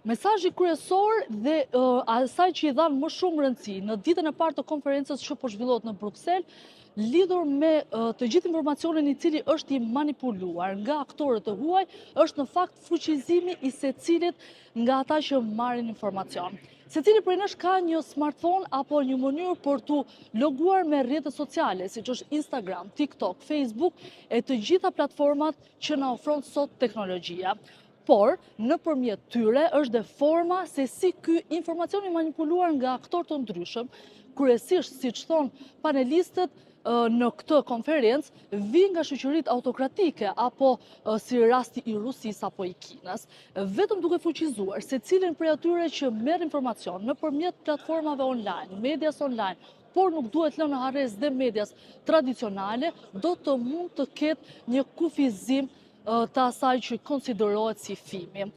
Mesazhi kryesor dhe asaj që i dhanë më shumë rëndësi në ditën e parë të konferencës që po zhvillohet në Bruksel, lidhur me të gjithë informacionin i cili është i manipuluar nga aktorët e huaj, është në fakt fuqizimi i secilit nga ata që marrin informacion. Secili prej nesh ka një smartphone apo një mënyrë për të loguar me rrjetet sociale, siç është Instagram, TikTok, Facebook e të gjitha platformat që na ofron sot teknologjia. Por, nëpërmjet tyre është dhe forma se si ky informacion i manipuluar nga aktorë të ndryshëm, kryesisht, siç thonë panelistët në këtë konferencë, vijnë nga shoqëritë autokratike apo si rasti i Rusisë apo i Kinës, vetëm duke fuqizuar secilin prej atyre që merr informacion nëpërmjet platformave online, medias online, por nuk duhet lënë në harres dhe medias tradicionale, do të mund të ketë një kufizim të asaj që konsiderohet si fimi.